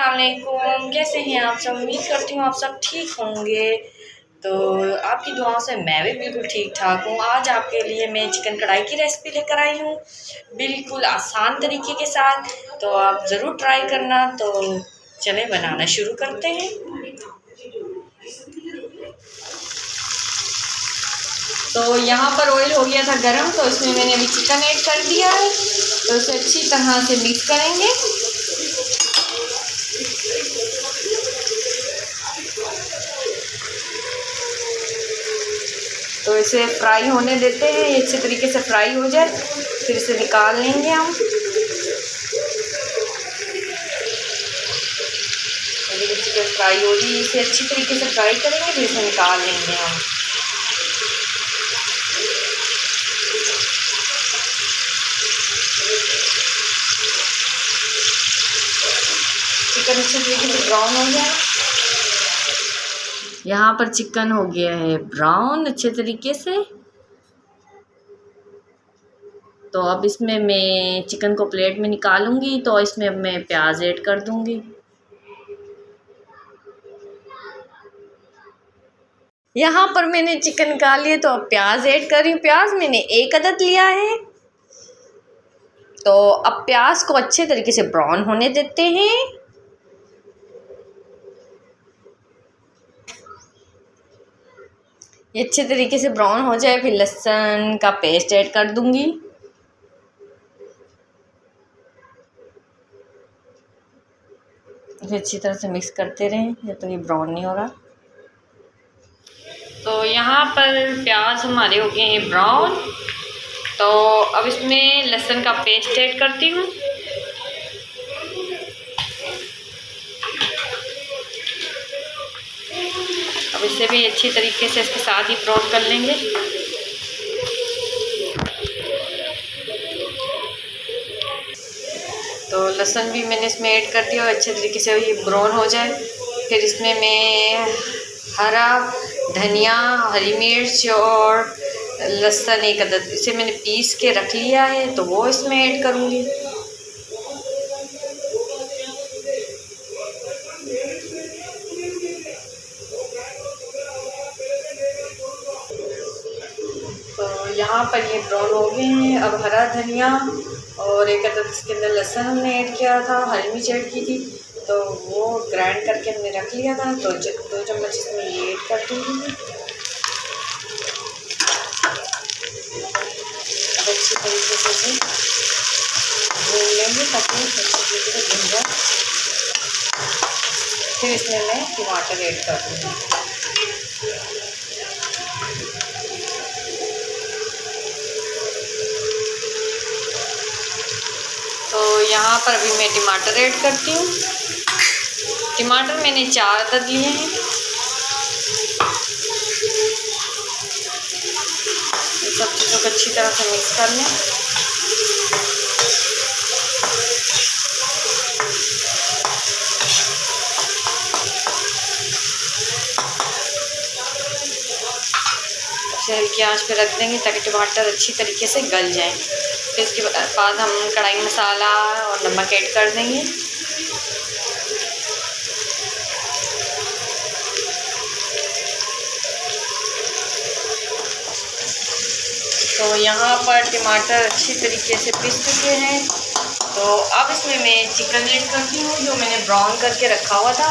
अस्सलाम वालेकुम, कैसे हैं आप सब। उम्मीद करती हूँ आप सब ठीक होंगे। तो आपकी दुआओं से मैं भी बिल्कुल ठीक ठाक हूँ। आज आपके लिए मैं चिकन कढ़ाई की रेसिपी लेकर आई हूँ, बिल्कुल आसान तरीके के साथ। तो आप ज़रूर ट्राई करना। तो चलें बनाना शुरू करते हैं। तो यहाँ पर ऑयल हो गया था गरम, तो इसमें मैंने अभी चिकन ऐड कर दिया है। तो इसे अच्छी तरह से मिक्स करेंगे। तो इसे फ्राई होने देते हैं, ये अच्छे तरीके से फ्राई हो जाए, फिर इसे निकाल लेंगे हम। चिकन फ्राई हो रही है, इसे अच्छी तरीके से फ्राई करेंगे, फिर इसे निकाल लेंगे हम। चिकन अच्छे तरीके से ब्राउन हो गया। यहाँ पर चिकन हो गया है ब्राउन अच्छे तरीके से। तो अब इसमें मैं चिकन को प्लेट में निकालूंगी। तो इसमें अब मैं प्याज ऐड कर दूंगी। यहाँ पर मैंने चिकन निकाल लिया, तो अब प्याज ऐड कर रही हूँ। प्याज मैंने 1 अदद लिया है। तो अब प्याज को अच्छे तरीके से ब्राउन होने देते हैं। ये अच्छे तरीके से ब्राउन हो जाए, फिर लहसुन का पेस्ट ऐड कर दूंगी। इसे अच्छी तरह से मिक्स करते रहें जब तक ये ब्राउन नहीं हो रहा। तो यहाँ पर प्याज हमारे हो गए हैं ब्राउन। तो अब इसमें लहसुन का पेस्ट ऐड करती हूँ। अब इसे भी अच्छी तरीके से इसके साथ ही ब्राउन कर लेंगे। तो लहसुन भी मैंने इसमें ऐड कर दिया और अच्छे तरीके से ये ब्राउन हो जाए, फिर इसमें मैं हरा धनिया, हरी मिर्च और लहसुन 1 अदद इसे मैंने पीस के रख लिया है, तो वो इसमें ऐड करूँगी। तो यहाँ पर ये ब्राउन हो गए हैं। अब हरा धनिया और 1 अदद इसके अंदर लहसुन हमने ऐड किया था, हरी मिर्च ऐड की थी, तो वो ग्राइंड करके हमने रख लिया था। तो 2 चम्मच इसमें ये ऐड कर दूँगी। अब अच्छी तरीके से भून लेंगे ताकि अच्छी तरीके से भून जाए। फिर इसमें मैं टमाटर ऐड कर दूँगी। तो यहाँ पर अभी मैं टमाटर ऐड करती हूँ। टमाटर मैंने 4 अदद लिए हैं। सब चीज़ों को अच्छी तरह से मिक्स कर लें। हल्की आंच पे रख देंगे ताकि टमाटर अच्छी तरीके से गल जाए। फिर इसके बाद हम कढ़ाई मसाला और नमक ऐड कर देंगे। तो यहाँ पर टमाटर अच्छी तरीके से पिस चुके हैं। तो अब इसमें मैं चिकन ऐड करती हूँ जो मैंने ब्राउन करके रखा हुआ था।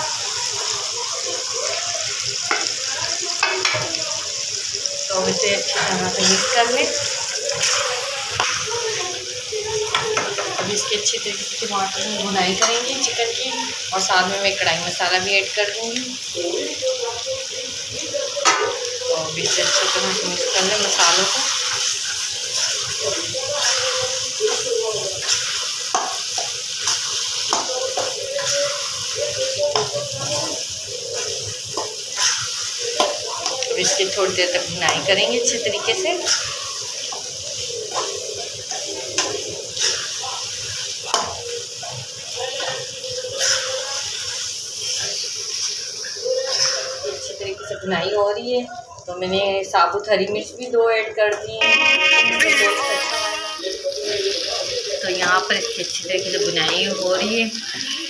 तो इसे अच्छी तरह से मिक्स कर लें। अब इसकी अच्छी तरीके से टमाटर में भुनाई करेंगे चिकन की, और साथ में मैं कढ़ाई मसाला भी ऐड कर दूँगी। तो अब इसे अच्छी तरह से मिक्स कर लें मसालों को। इसकी थोड़ी देर तक भुनाई करेंगे अच्छे तरीके से। अच्छे तरीके से भुनाई हो रही है। तो मैंने साबुत हरी मिर्च भी 2 ऐड कर दी हैं। तो यहाँ पर इसकी अच्छी तरीके से भुनाई हो रही है।